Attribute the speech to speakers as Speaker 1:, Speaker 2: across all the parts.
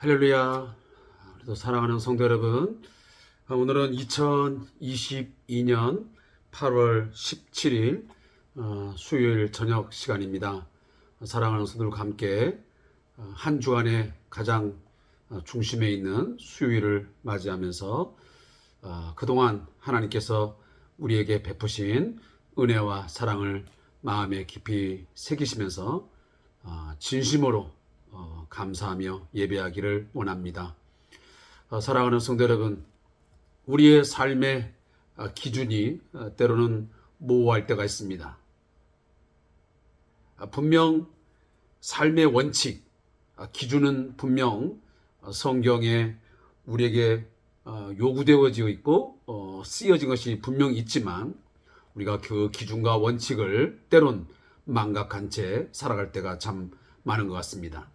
Speaker 1: 할렐루야. 우리도 사랑하는 성도 여러분, 오늘은 2022년 8월 17일 수요일 저녁 시간입니다. 사랑하는 성도들과 함께 한 주간의 가장 중심에 있는 수요일을 맞이하면서 그동안 하나님께서 우리에게 베푸신 은혜와 사랑을 마음에 깊이 새기시면서 진심으로 감사하며 예배하기를 원합니다. 사랑하는 성도 여러분, 우리의 삶의 기준이 때로는 모호할 때가 있습니다. 분명 삶의 원칙, 기준은 분명 성경에 우리에게 요구되어지고 있고 쓰여진 것이 분명히 있지만 우리가 그 기준과 원칙을 때론 망각한 채 살아갈 때가 참 많은 것 같습니다.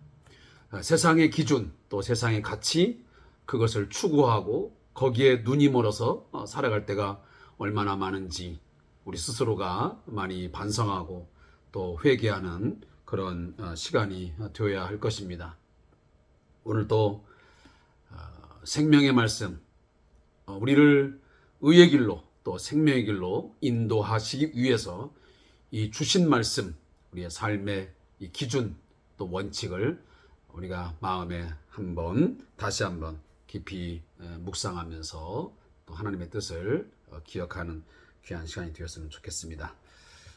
Speaker 1: 세상의 기준 또 세상의 가치 그것을 추구하고 거기에 눈이 멀어서 살아갈 때가 얼마나 많은지 우리 스스로가 많이 반성하고 또 회개하는 그런 시간이 되어야 할 것입니다. 오늘 또 생명의 말씀 우리를 의의 길로 또 생명의 길로 인도하시기 위해서 이 주신 말씀 우리의 삶의 이 기준 또 원칙을 우리가 마음에 다시 한번 깊이 묵상하면서 또 하나님의 뜻을 기억하는 귀한 시간이 되었으면 좋겠습니다.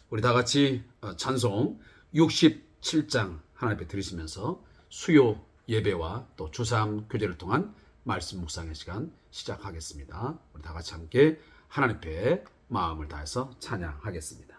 Speaker 1: 우리 다 같이 찬송 67장 하나님 앞에 들으시면서 수요 예배와 또 주삼 교제를 통한 말씀 묵상의 시간 시작하겠습니다. 우리 다 같이 함께 하나님 앞에 마음을 다해서 찬양하겠습니다.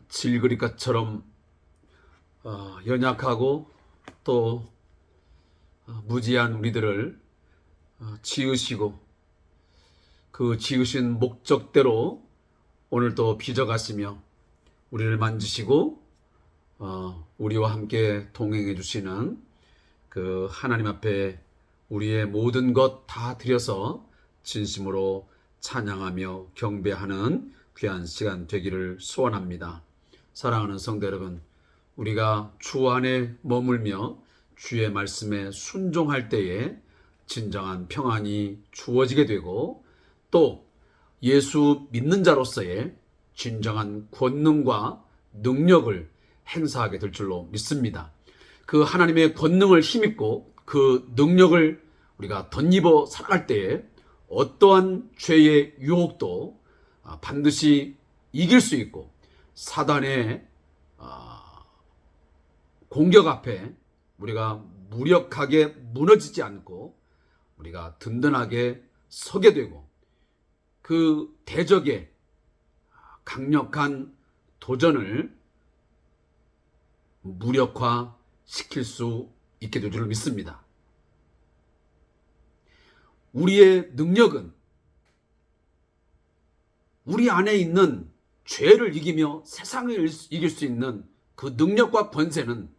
Speaker 1: 질그릇같처럼 연약하고 또 무지한 우리들을 지으시고 그 지으신 목적대로 오늘도 빚어가시며 우리를 만지시고 우리와 함께 동행해 주시는 그 하나님 앞에 우리의 모든 것 다 드려서 진심으로 찬양하며 경배하는 귀한 시간 되기를 소원합니다. 사랑하는 성도 여러분, 우리가 주 안에 머물며 주의 말씀에 순종할 때에 진정한 평안이 주어지게 되고, 또 예수 믿는 자로서의 진정한 권능과 능력을 행사하게 될 줄로 믿습니다. 그 하나님의 권능을 힘입고 그 능력을 우리가 덧입어 살아갈 때에 어떠한 죄의 유혹도 반드시 이길 수 있고, 사단의 공격 앞에 우리가 무력하게 무너지지 않고 우리가 든든하게 서게 되고, 그 대적의 강력한 도전을 무력화시킬 수 있게 될 줄 믿습니다. 우리의 능력은 우리 안에 있는 죄를 이기며 세상을 이길 수 있는 그 능력과 권세는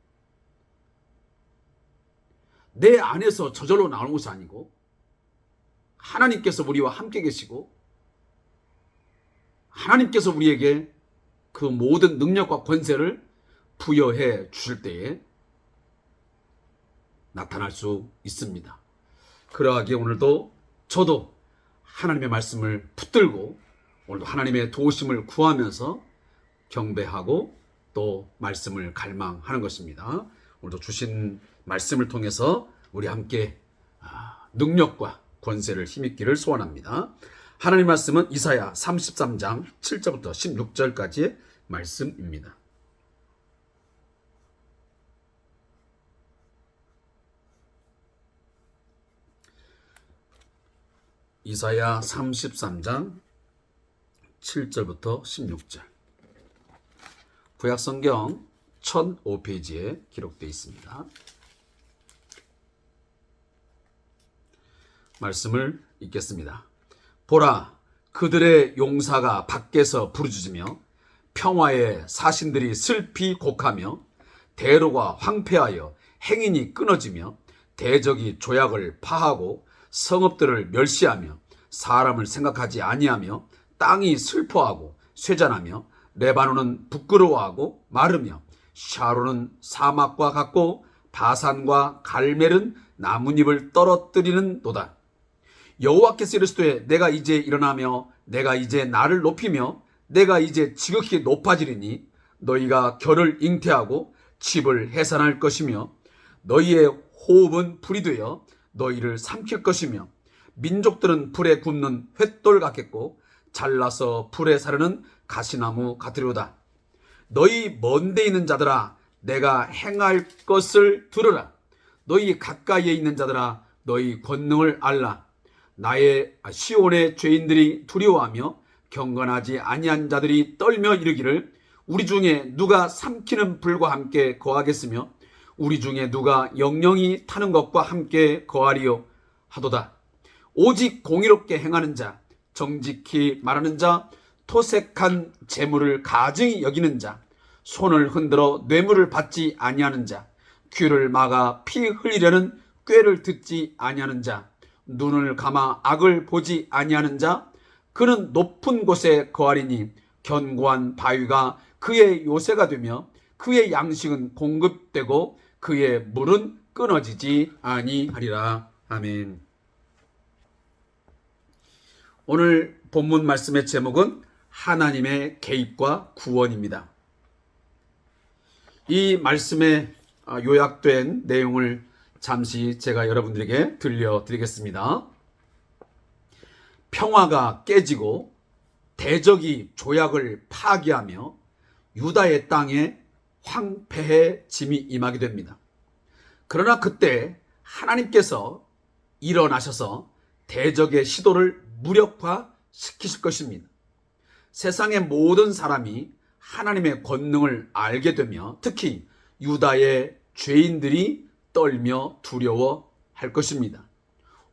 Speaker 1: 내 안에서 저절로 나오는 것이 아니고, 하나님께서 우리와 함께 계시고 하나님께서 우리에게 그 모든 능력과 권세를 부여해 주실 때에 나타날 수 있습니다. 그러하기에 오늘도 저도 하나님의 말씀을 붙들고 오늘도 하나님의 도우심을 구하면서 경배하고 또 말씀을 갈망하는 것입니다. 오늘도 주신 말씀을 통해서 우리 함께 능력과 권세를 힘입기를 소원합니다. 하나님 말씀은 이사야 33장 7절부터 16절까지의 말씀입니다. 이사야 33장 7절부터 16절. 구약성경 1005페이지에 기록되어 있습니다. 말씀을 읽겠습니다. 보라, 그들의 용사가 밖에서 부르짖으며 평화의 사신들이 슬피 곡하며 대로가 황폐하여 행인이 끊어지며 대적이 조약을 파하고 성읍들을 멸시하며 사람을 생각하지 아니하며 땅이 슬퍼하고 쇠잔하며 레바논은 부끄러워하고 마르며 샤론은 사막과 같고 바산과 갈멜은 나뭇잎을 떨어뜨리는 도다. 여호와께서 이르시되 내가 이제 일어나며 내가 이제 나를 높이며 내가 이제 지극히 높아지리니 너희가 결을 잉태하고 집을 해산할 것이며 너희의 호흡은 불이 되어 너희를 삼킬 것이며 민족들은 불에 굽는 횃돌 같겠고 잘라서 불에 사르는 가시나무 같으리로다. 너희 먼데 있는 자들아, 내가 행할 것을 들으라. 너희 가까이에 있는 자들아, 너희 권능을 알라. 나의 시온의 죄인들이 두려워하며 경건하지 아니한 자들이 떨며 이르기를 우리 중에 누가 삼키는 불과 함께 거하겠으며 우리 중에 누가 영영이 타는 것과 함께 거하리요 하도다. 오직 공의롭게 행하는 자, 정직히 말하는 자, 토색한 재물을 가증히 여기는 자, 손을 흔들어 뇌물을 받지 아니하는 자, 귀를 막아 피 흘리려는 꾀를 듣지 아니하는 자, 눈을 감아 악을 보지 아니하는 자, 그는 높은 곳에 거하리니 견고한 바위가 그의 요새가 되며 그의 양식은 공급되고 그의 물은 끊어지지 아니하리라. 아멘. 오늘 본문 말씀의 제목은 하나님의 개입과 구원입니다. 이 말씀에 요약된 내용을 잠시 제가 여러분들에게 들려드리겠습니다. 평화가 깨지고 대적이 조약을 파기하며 유다의 땅에 황폐해짐이 임하게 됩니다. 그러나 그때 하나님께서 일어나셔서 대적의 시도를 무력화시키실 것입니다. 세상의 모든 사람이 하나님의 권능을 알게 되며 특히 유다의 죄인들이 떨며 두려워할 것입니다.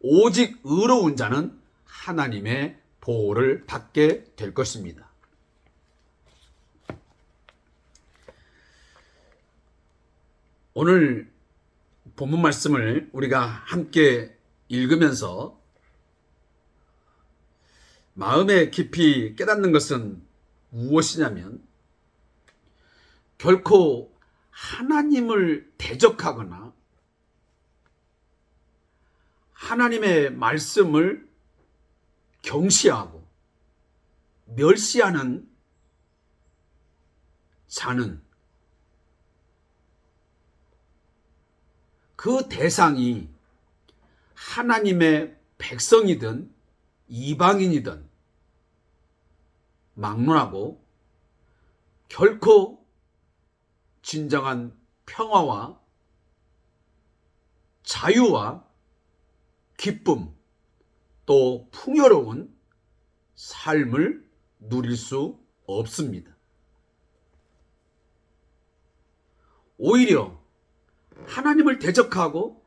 Speaker 1: 오직 의로운 자는 하나님의 보호를 받게 될 것입니다. 오늘 본문 말씀을 우리가 함께 읽으면서 마음에 깊이 깨닫는 것은 무엇이냐면, 결코 하나님을 대적하거나 하나님의 말씀을 경시하고 멸시하는 자는 그 대상이 하나님의 백성이든 이방인이든 막론하고 결코 진정한 평화와 자유와 기쁨, 또 풍요로운 삶을 누릴 수 없습니다. 오히려 하나님을 대적하고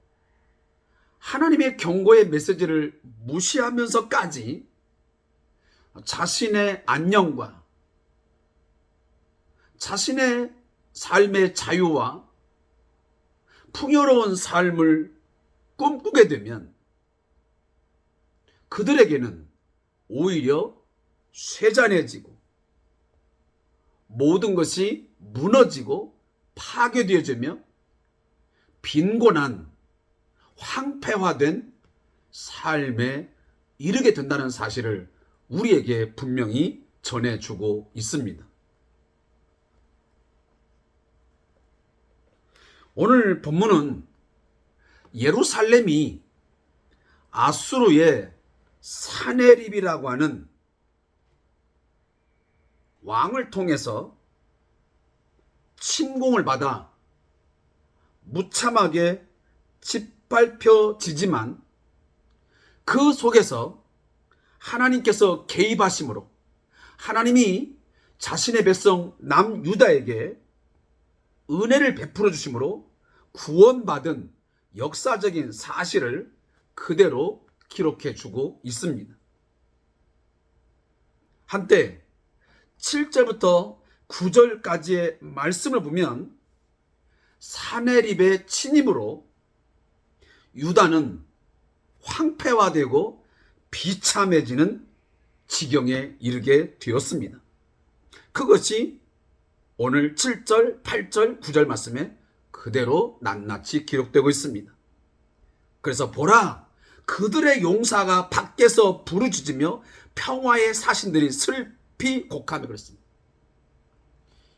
Speaker 1: 하나님의 경고의 메시지를 무시하면서까지 자신의 안녕과 자신의 삶의 자유와 풍요로운 삶을 꿈꾸게 되면 그들에게는 오히려 쇠잔해지고 모든 것이 무너지고 파괴되어지며 빈곤한 황폐화된 삶에 이르게 된다는 사실을 우리에게 분명히 전해주고 있습니다. 오늘 본문은 예루살렘이 아수르의 사네립이라고 하는 왕을 통해서 침공을 받아 무참하게 짓밟혀지지만 그 속에서 하나님께서 개입하심으로 하나님이 자신의 백성 남유다에게 은혜를 베풀어 주심으로 구원받은 역사적인 사실을 그대로 기록해 주고 있습니다. 한때 7절부터 9절까지의 말씀을 보면 사네립의 침입으로 유다는 황폐화되고 비참해지는 지경에 이르게 되었습니다. 그것이 오늘 7절, 8절, 9절 말씀에 그대로 낱낱이 기록되고 있습니다. 그래서 보라, 그들의 용사가 밖에서 부르짖으며 평화의 사신들이 슬피 곡하며 그랬습니다.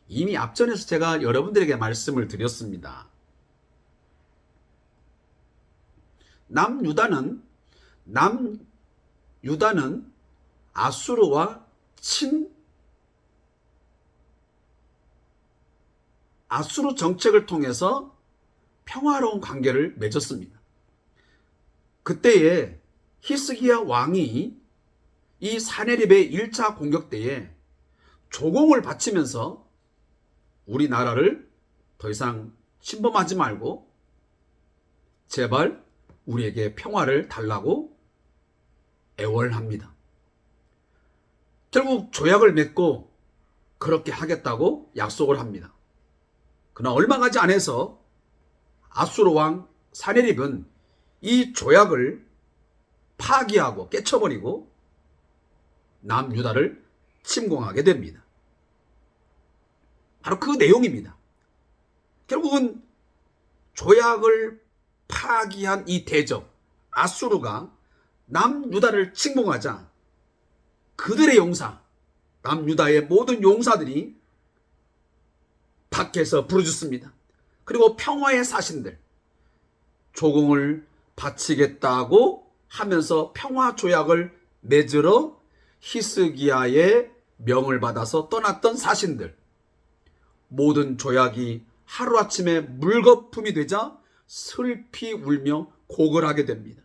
Speaker 1: 이미 앞전에서 제가 여러분들에게 말씀을 드렸습니다. 남유다는 아수르와 아수르 정책을 통해서 평화로운 관계를 맺었습니다. 그때에 히스기야 왕이 이 사네립의 1차 공격 때에 조공을 바치면서 우리나라를 더 이상 침범하지 말고 제발 우리에게 평화를 달라고 애원합니다. 결국 조약을 맺고 그렇게 하겠다고 약속을 합니다. 그러나 얼마 가지 않아서 아수르 왕 사네립은 이 조약을 파기하고 깨쳐버리고 남유다를 침공하게 됩니다. 바로 그 내용입니다. 결국은 조약을 파기한 이 대적 아수르가 남유다를 침공하자 그들의 용사, 남유다의 모든 용사들이 밖에서 부르짖습니다. 그리고 평화의 사신들, 조공을 바치겠다고 하면서 평화 조약을 맺으러 히스기야의 명을 받아서 떠났던 사신들, 모든 조약이 하루아침에 물거품이 되자 슬피 울며 곡을 하게 됩니다.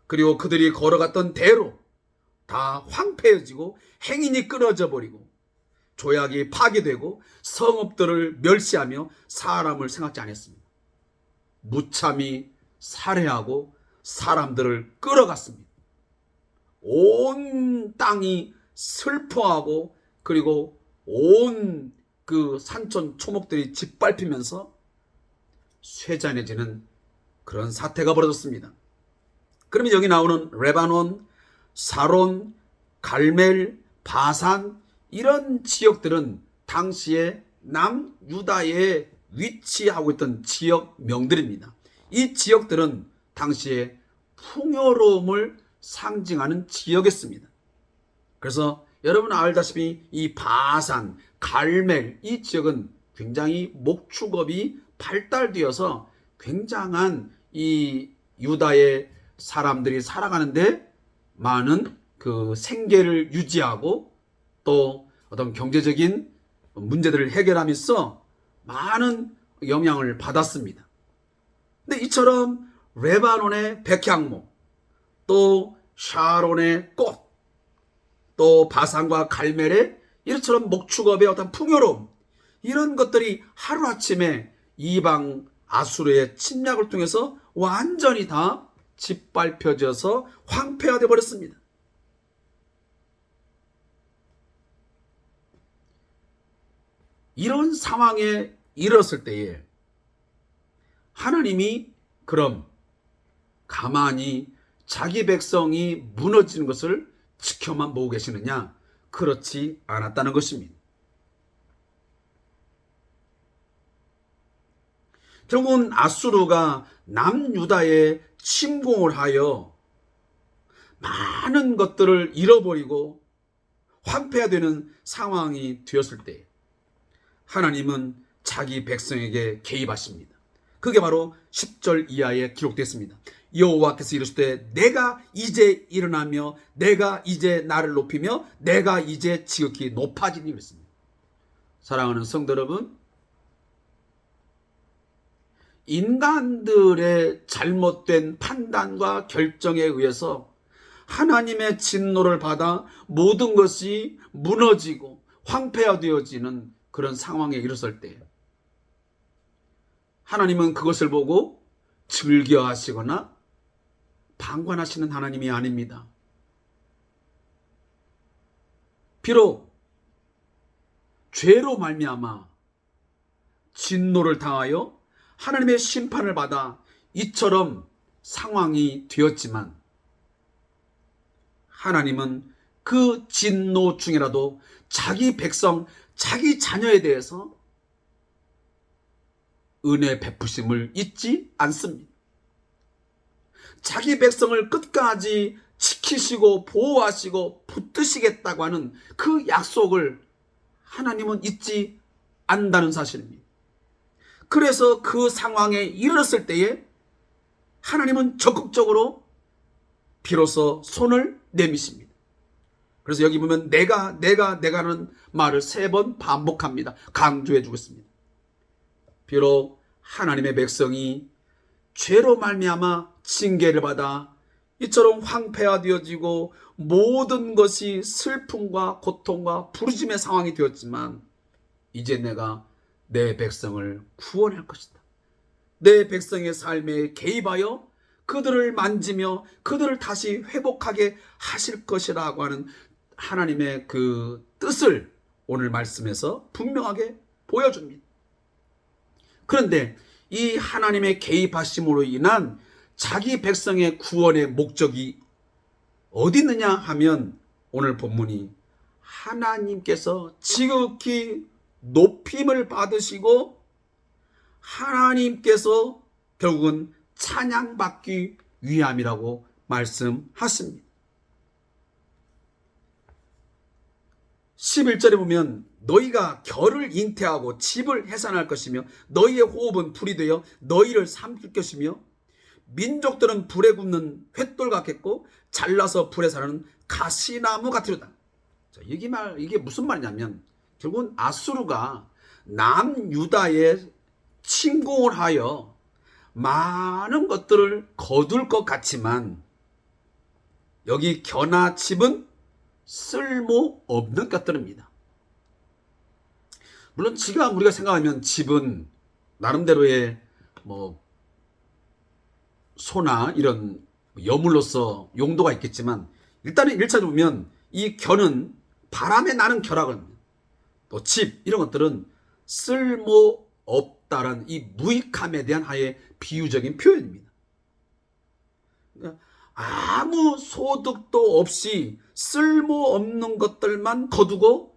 Speaker 1: 그리고 그들이 걸어갔던 대로 다 황폐해지고 행인이 끊어져 버리고 조약이 파괴되고 성읍들을 멸시하며 사람을 생각지 않았습니다. 무참히 살해하고 사람들을 끌어갔습니다. 온 땅이 슬퍼하고 그리고 온 그 산천 초목들이 짓밟히면서 쇠잔해지는 그런 사태가 벌어졌습니다. 그러면 여기 나오는 레바논, 사론, 갈멜, 바산 이런 지역들은 당시에 남유다에 위치하고 있던 지역명들입니다. 이 지역들은 당시에 풍요로움을 상징하는 지역이었습니다. 그래서 여러분 알다시피 이 바산, 갈멜 이 지역은 굉장히 목축업이 발달되어서 굉장한 이 유다의 사람들이 살아가는데 많은 그 생계를 유지하고 또 어떤 경제적인 문제들을 해결하면서 많은 영향을 받았습니다. 근데 이처럼 레바논의 백향목, 또 샤론의 꽃, 또 바산과 갈멜의 이처럼 목축업의 어떤 풍요로움 이런 것들이 하루아침에 이방 아수르의 침략을 통해서 완전히 다 짓밟혀져서 황폐화되어 버렸습니다. 이런 상황에 이르렀을 때에 하나님이 그럼 가만히 자기 백성이 무너지는 것을 지켜만 보고 계시느냐? 그렇지 않았다는 것입니다. 결국은 아수르가 남유다에 침공을 하여 많은 것들을 잃어버리고 황폐화 되는 상황이 되었을 때 하나님은 자기 백성에게 개입하십니다. 그게 바로 10절 이하에 기록됐습니다. 여호와께서 이르시되 내가 이제 일어나며 내가 이제 나를 높이며 내가 이제 지극히 높아지니 그랬습니다. 사랑하는 성도 여러분, 인간들의 잘못된 판단과 결정에 의해서 하나님의 진노를 받아 모든 것이 무너지고 황폐화되어지는 그런 상황에 이르렀을 때 하나님은 그것을 보고 즐겨하시거나 방관하시는 하나님이 아닙니다. 비록 죄로 말미암아 진노를 당하여 하나님의 심판을 받아 이처럼 상황이 되었지만 하나님은 그 진노 중이라도 자기 백성, 자기 자녀에 대해서 은혜 베푸심을 잊지 않습니다. 자기 백성을 끝까지 지키시고 보호하시고 붙드시겠다고 하는 그 약속을 하나님은 잊지 않는다는 사실입니다. 그래서 그 상황에 이르렀을 때에 하나님은 적극적으로 비로소 손을 내미십니다. 그래서 여기 보면 내가라는 말을 3번 반복합니다. 강조해 주겠습니다. 비록 하나님의 백성이 죄로 말미암아 징계를 받아 이처럼 황폐화되어지고 모든 것이 슬픔과 고통과 부르짐의 상황이 되었지만 이제 내가 내 백성을 구원할 것이다. 내 백성의 삶에 개입하여 그들을 만지며 그들을 다시 회복하게 하실 것이라고 하는 하나님의 그 뜻을 오늘 말씀에서 분명하게 보여줍니다. 그런데 이 하나님의 개입하심으로 인한 자기 백성의 구원의 목적이 어디 있느냐 하면 오늘 본문이 하나님께서 지극히 높임을 받으시고 하나님께서 결국은 찬양받기 위함이라고 말씀하십니다. 11절에 보면 너희가 결을 잉태하고 집을 해산할 것이며 너희의 호흡은 불이 되어 너희를 삼킬 것이며 민족들은 불에 굽는 횃돌 같겠고 잘라서 불에 사르는 가시나무 같으리다. 이게 무슨 말이냐면 결국은 아수르가 남유다에 침공을 하여 많은 것들을 거둘 것 같지만 여기 겨나 집은 쓸모없는 것들입니다. 물론 지금 우리가 생각하면 집은 나름대로의 소나 이런 여물로서 용도가 있겠지만 일단은 1차적으로 보면 이 겨는 바람에 나는 겨라거든요. 또 집 이런 것들은 쓸모없다라는 이 무익함에 대한 하나의 비유적인 표현입니다. 아무 소득도 없이 쓸모없는 것들만 거두고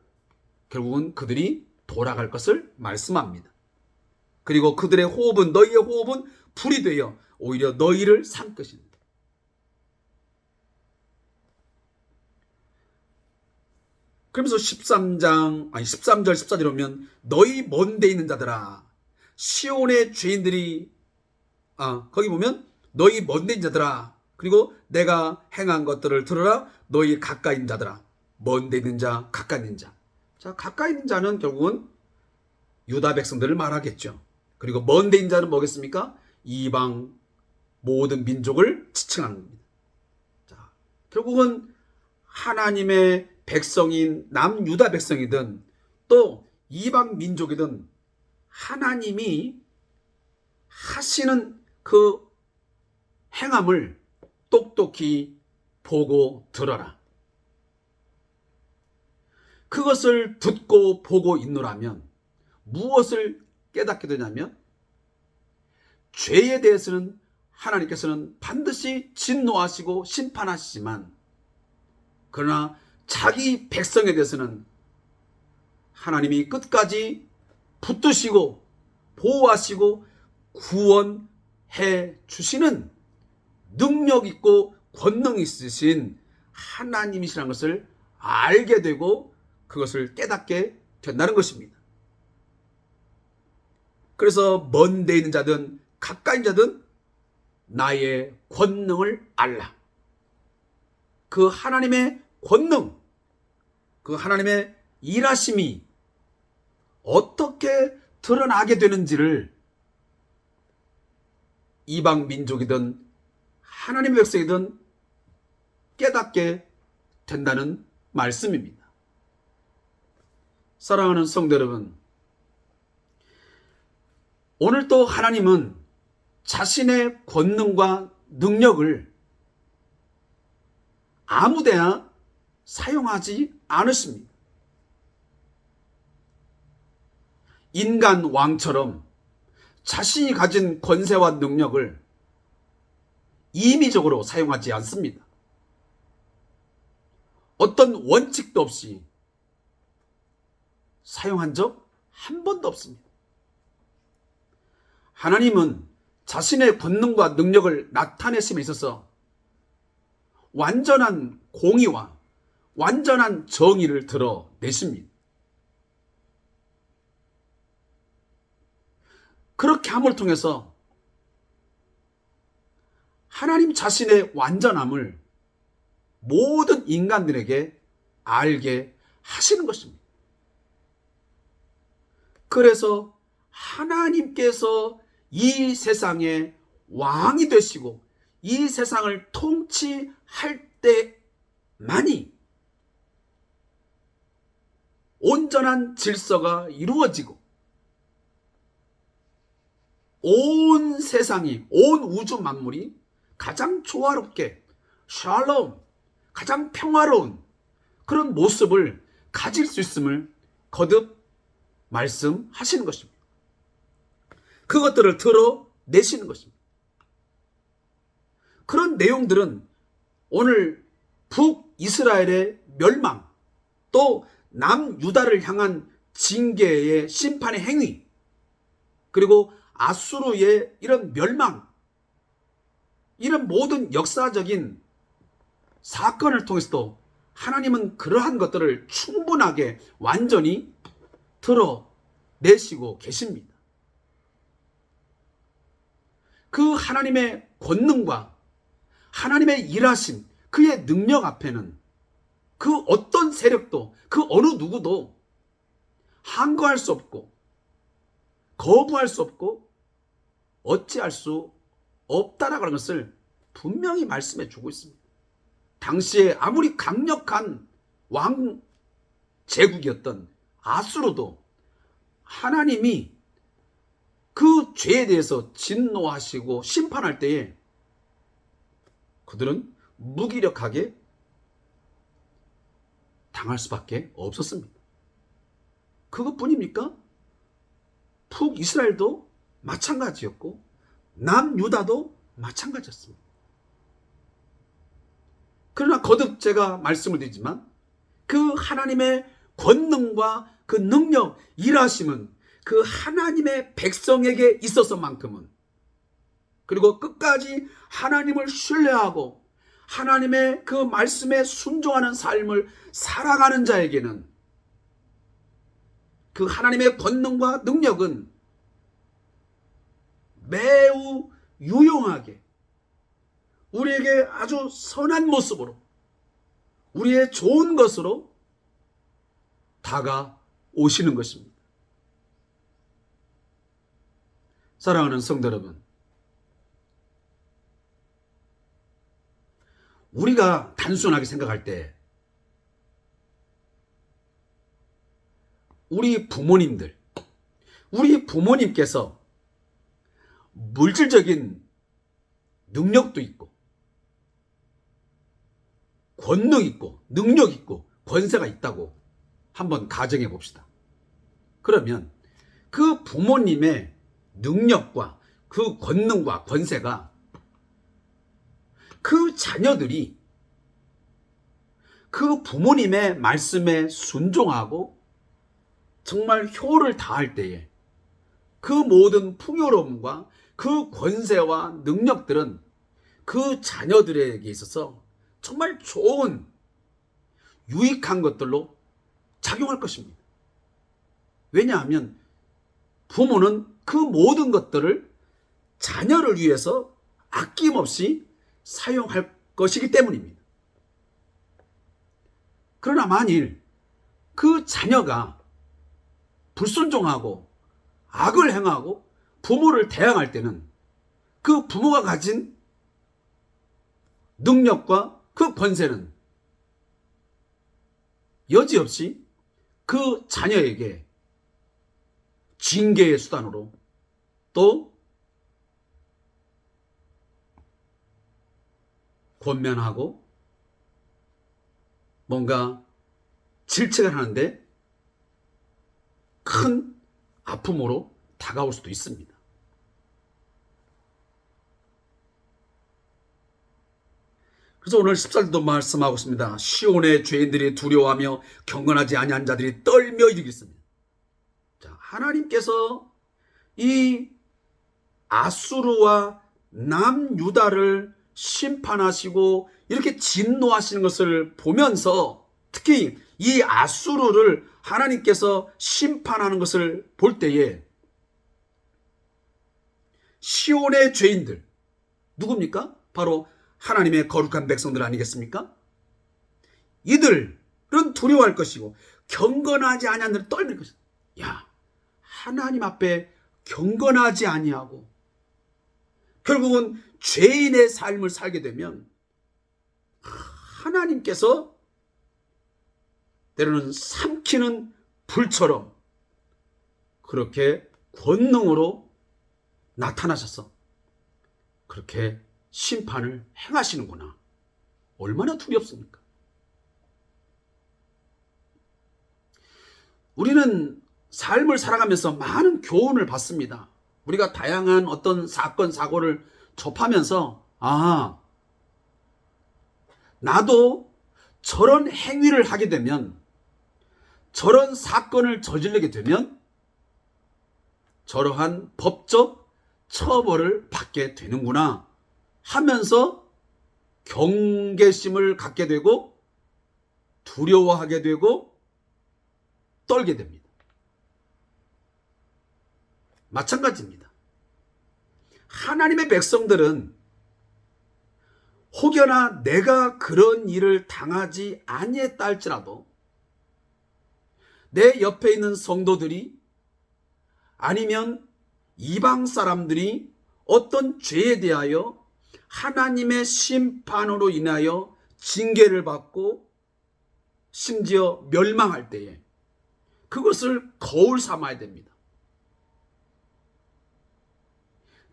Speaker 1: 결국은 그들이 돌아갈 것을 말씀합니다. 그리고 그들의 호흡은, 너희의 호흡은 불이 되어 오히려 너희를 산 것입니다. 그러면서 13절 14절에 보면 너희 먼데 있는 자들아, 시온의 죄인들이, 거기 보면 너희 먼데 있는 자들아, 그리고 내가 행한 것들을 들으라, 너희 가까이 있는 자들아. 먼데 있는 자, 가까이 있는 자. 자, 가까이 있는 자는 결국은 유다 백성들을 말하겠죠. 그리고 먼데 있는 자는 뭐겠습니까? 이방 모든 민족을 지칭하는 겁니다. 자, 결국은 하나님의 백성인 남유다 백성이든 또 이방 민족이든 하나님이 하시는 그 행함을 똑똑히 보고 들어라. 그것을 듣고 보고 있노라면 무엇을 깨닫게 되냐면, 죄에 대해서는 하나님께서는 반드시 진노하시고 심판하시지만, 그러나 자기 백성에 대해서는 하나님이 끝까지 붙드시고 보호하시고 구원해 주시는 능력 있고 권능 있으신 하나님이시라는 것을 알게 되고 그것을 깨닫게 된다는 것입니다. 그래서 먼데 있는 자든 가까이 있는 자든 나의 권능을 알라. 그 하나님의 권능, 그 하나님의 일하심이 어떻게 드러나게 되는지를 이방 민족이든 하나님의 백성이든 깨닫게 된다는 말씀입니다. 사랑하는 성도 여러분, 오늘 또 하나님은 자신의 권능과 능력을 아무데나 사용하지 않으십니다. 인간 왕처럼 자신이 가진 권세와 능력을 임의적으로 사용하지 않습니다. 어떤 원칙도 없이 사용한 적 한 번도 없습니다. 하나님은 자신의 권능과 능력을 나타내심에 있어서 완전한 공의와 완전한 정의를 드러내십니다. 그렇게 함을 통해서 하나님 자신의 완전함을 모든 인간들에게 알게 하시는 것입니다. 그래서 하나님께서 이 세상의 왕이 되시고 이 세상을 통치할 때만이 온전한 질서가 이루어지고 온 세상이, 온 우주 만물이 가장 조화롭게, 샬롬, 가장 평화로운 그런 모습을 가질 수 있음을 거듭 말씀하시는 것입니다. 그것들을 드러내시는 것입니다. 그런 내용들은 오늘 북이스라엘의 멸망, 또 남유다를 향한 징계의 심판의 행위, 그리고 아수르의 이런 멸망, 이런 모든 역사적인 사건을 통해서도 하나님은 그러한 것들을 충분하게 완전히 드러내시고 계십니다. 그 하나님의 권능과 하나님의 일하심, 그의 능력 앞에는 그 어떤 세력도, 그 어느 누구도 항거할 수 없고 거부할 수 없고 어찌할 수 없다라는 것을 분명히 말씀해 주고 있습니다. 당시에 아무리 강력한 왕 제국이었던 아수르도 하나님이 그 죄에 대해서 진노하시고 심판할 때에 그들은 무기력하게 당할 수밖에 없었습니다. 그것뿐입니까? 북이스라엘도 마찬가지였고 남유다도 마찬가지였습니다. 그러나 거듭 제가 말씀을 드리지만 그 하나님의 권능과 그 능력, 일하심은 그 하나님의 백성에게 있어서만큼은, 그리고 끝까지 하나님을 신뢰하고 하나님의 그 말씀에 순종하는 삶을 살아가는 자에게는 그 하나님의 권능과 능력은 매우 유용하게 우리에게 아주 선한 모습으로, 우리의 좋은 것으로 다가오시는 것입니다. 사랑하는 성도 여러분, 우리가 단순하게 생각할 때 우리 부모님께서 물질적인 능력도 있고 권능 있고 능력 있고 권세가 있다고 한번 가정해 봅시다. 그러면 그 부모님의 능력과 그 권능과 권세가 그 자녀들이 그 부모님의 말씀에 순종하고 정말 효를 다할 때에 그 모든 풍요로움과 그 권세와 능력들은 그 자녀들에게 있어서 정말 좋은 유익한 것들로 작용할 것입니다. 왜냐하면 부모는 그 모든 것들을 자녀를 위해서 아낌없이 사용할 것이기 때문입니다. 그러나 만일 그 자녀가 불순종하고 악을 행하고 부모를 대항할 때는 그 부모가 가진 능력과 그 권세는 여지없이 그 자녀에게 징계의 수단으로 또 권면하고 뭔가 질책을 하는데 큰 아픔으로 다가올 수도 있습니다. 그래서 오늘 14절도 말씀하고 있습니다. 시온의 죄인들이 두려워하며 경건하지 아니한 자들이 떨며 이르겠습니다. 자, 하나님께서 이 아수르와 남유다를 심판하시고 이렇게 진노하시는 것을 보면서, 특히 이 아수르를 하나님께서 심판하는 것을 볼 때에 시온의 죄인들, 누굽니까? 바로 하나님의 거룩한 백성들 아니겠습니까? 이들은 두려워할 것이고 경건하지 아니한 자들은 떨릴 것이다. 야, 하나님 앞에 경건하지 아니하고 결국은 죄인의 삶을 살게 되면 하나님께서 때로는 삼키는 불처럼 그렇게 권능으로 나타나셔서 그렇게 심판을 행하시는구나. 얼마나 두렵습니까? 우리는 삶을 살아가면서 많은 교훈을 받습니다. 우리가 다양한 어떤 사건, 사고를 접하면서 나도 저런 행위를 하게 되면, 저런 사건을 저지르게 되면 저러한 법적 처벌을 받게 되는구나 하면서 경계심을 갖게 되고 두려워하게 되고 떨게 됩니다. 마찬가지입니다. 하나님의 백성들은 혹여나 내가 그런 일을 당하지 아니했다 할지라도 내 옆에 있는 성도들이 아니면 이방 사람들이 어떤 죄에 대하여 하나님의 심판으로 인하여 징계를 받고 심지어 멸망할 때에 그것을 거울 삼아야 됩니다.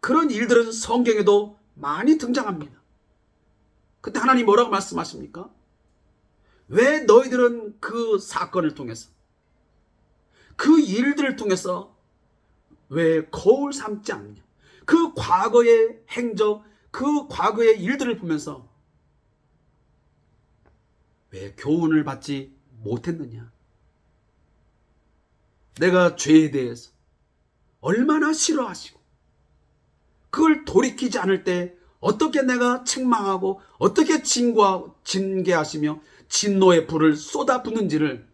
Speaker 1: 그런 일들은 성경에도 많이 등장합니다. 그때 하나님 뭐라고 말씀하십니까? 왜 너희들은 그 사건을 통해서, 그 일들을 통해서 왜 거울 삼지 않느냐? 그 과거의 행적, 그 과거의 일들을 보면서 왜 교훈을 받지 못했느냐? 내가 죄에 대해서 얼마나 싫어하시고 그걸 돌이키지 않을 때 어떻게 내가 책망하고 어떻게 징계하시며 진노의 불을 쏟아붓는지를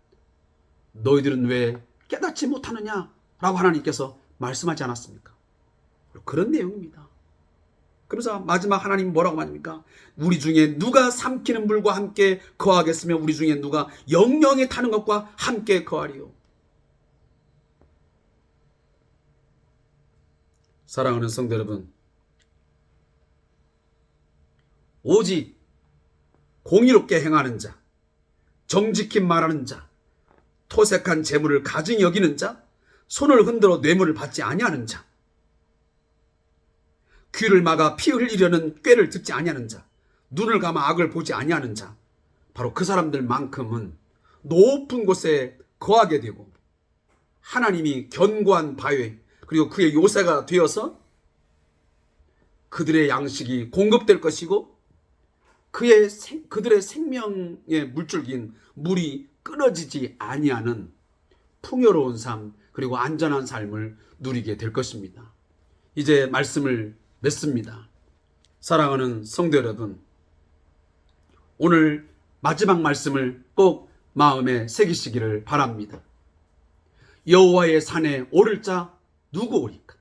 Speaker 1: 너희들은 왜 깨닫지 못하느냐? 라고 하나님께서 말씀하지 않았습니까? 그런 내용입니다. 그러면서 마지막 하나님 뭐라고 말합니까? 우리 중에 누가 삼키는 불과 함께 거하겠으며 우리 중에 누가 영영에 타는 것과 함께 거하리요. 사랑하는 성도 여러분, 오직 공의롭게 행하는 자, 정직히 말하는 자, 토색한 재물을 가증히 여기는 자, 손을 흔들어 뇌물을 받지 아니하는 자, 귀를 막아 피 흘리려는 꾀를 듣지 아니하는 자, 눈을 감아 악을 보지 아니하는 자, 바로 그 사람들만큼은 높은 곳에 거하게 되고 하나님이 견고한 바위 그리고 그의 요새가 되어서 그들의 양식이 공급될 것이고 그들의 생명의 물줄기인 물이 끊어지지 아니하는 풍요로운 삶 그리고 안전한 삶을 누리게 될 것입니다. 이제 말씀을 맺습니다. 사랑하는 성도 여러분, 오늘 마지막 말씀을 꼭 마음에 새기시기를 바랍니다. 여호와의 산에 오를 자 누구오리까?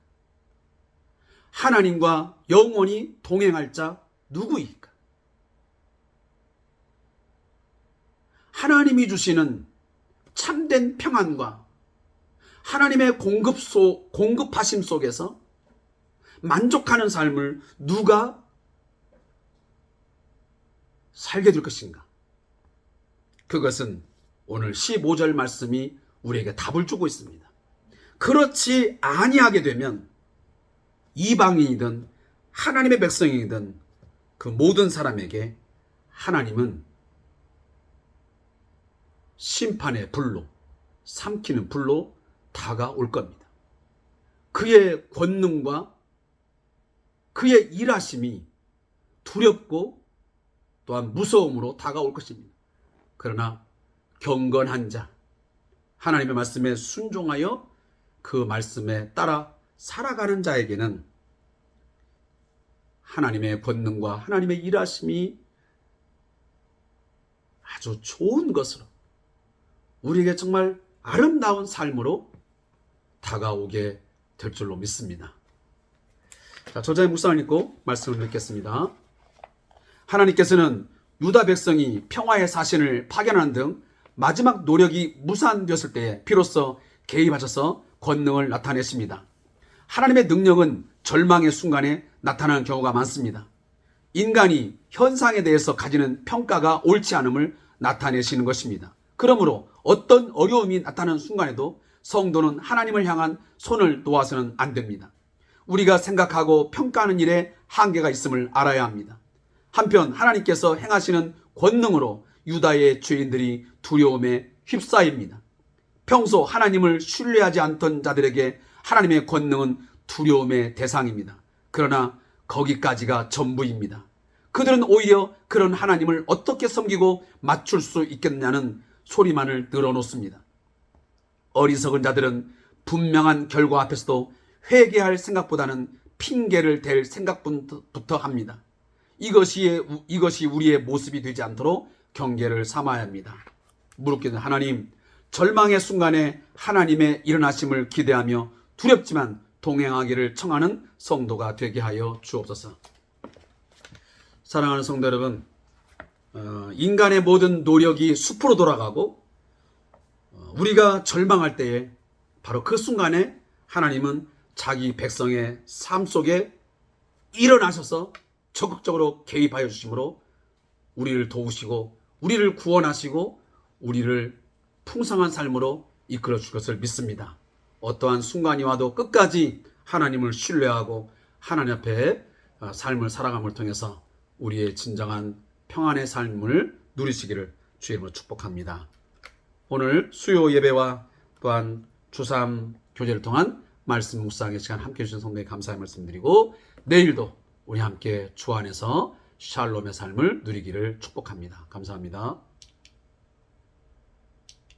Speaker 1: 하나님과 영원히 동행할 자 누구이까? 하나님이 주시는 참된 평안과 하나님의 공급하심 속에서 만족하는 삶을 누가 살게 될 것인가? 그것은 오늘 15절 말씀이 우리에게 답을 주고 있습니다. 그렇지 아니하게 되면 이방인이든 하나님의 백성이든 그 모든 사람에게 하나님은 심판의 불로, 삼키는 불로 다가올 겁니다. 그의 권능과 그의 일하심이 두렵고 또한 무서움으로 다가올 것입니다. 그러나 경건한 자, 하나님의 말씀에 순종하여 그 말씀에 따라 살아가는 자에게는 하나님의 권능과 하나님의 일하심이 아주 좋은 것으로 우리에게 정말 아름다운 삶으로 다가오게 될 줄로 믿습니다. 자, 저자의 묵상을 읽고 말씀을 맺겠습니다. 하나님께서는 유다 백성이 평화의 사신을 파견하는 등 마지막 노력이 무산되었을 때에 비로소 개입하셔서 권능을 나타내십니다. 하나님의 능력은 절망의 순간에 나타나는 경우가 많습니다. 인간이 현상에 대해서 가지는 평가가 옳지 않음을 나타내시는 것입니다. 그러므로 어떤 어려움이 나타나는 순간에도 성도는 하나님을 향한 손을 놓아서는 안 됩니다. 우리가 생각하고 평가하는 일에 한계가 있음을 알아야 합니다. 한편 하나님께서 행하시는 권능으로 유다의 죄인들이 두려움에 휩싸입니다. 평소 하나님을 신뢰하지 않던 자들에게 하나님의 권능은 두려움의 대상입니다. 그러나 거기까지가 전부입니다. 그들은 오히려 그런 하나님을 어떻게 섬기고 맞출 수 있겠냐는 소리만을 늘어놓습니다. 어리석은 자들은 분명한 결과 앞에서도 회개할 생각보다는 핑계를 댈 생각부터 합니다. 이것이 우리의 모습이 되지 않도록 경계를 삼아야 합니다. 무릎 꿇는 하나님, 절망의 순간에 하나님의 일어나심을 기대하며 두렵지만 동행하기를 청하는 성도가 되게 하여 주옵소서. 사랑하는 성도 여러분, 인간의 모든 노력이 숲으로 돌아가고 우리가 절망할 때에 바로 그 순간에 하나님은 자기 백성의 삶 속에 일어나셔서 적극적으로 개입하여 주심으로 우리를 도우시고 우리를 구원하시고 우리를 풍성한 삶으로 이끌어 줄 것을 믿습니다. 어떠한 순간이 와도 끝까지 하나님을 신뢰하고 하나님 앞에 삶을 살아감을 통해서 우리의 진정한 평안의 삶을 누리시기를 주의 이름으로 축복합니다. 오늘 수요 예배와 또한 주삼 교제를 통한 말씀 묵상의 시간 함께 해주신 성도에 감사의 말씀드리고 내일도 우리 함께 주 안에서 샬롬의 삶을 누리기를 축복합니다. 감사합니다.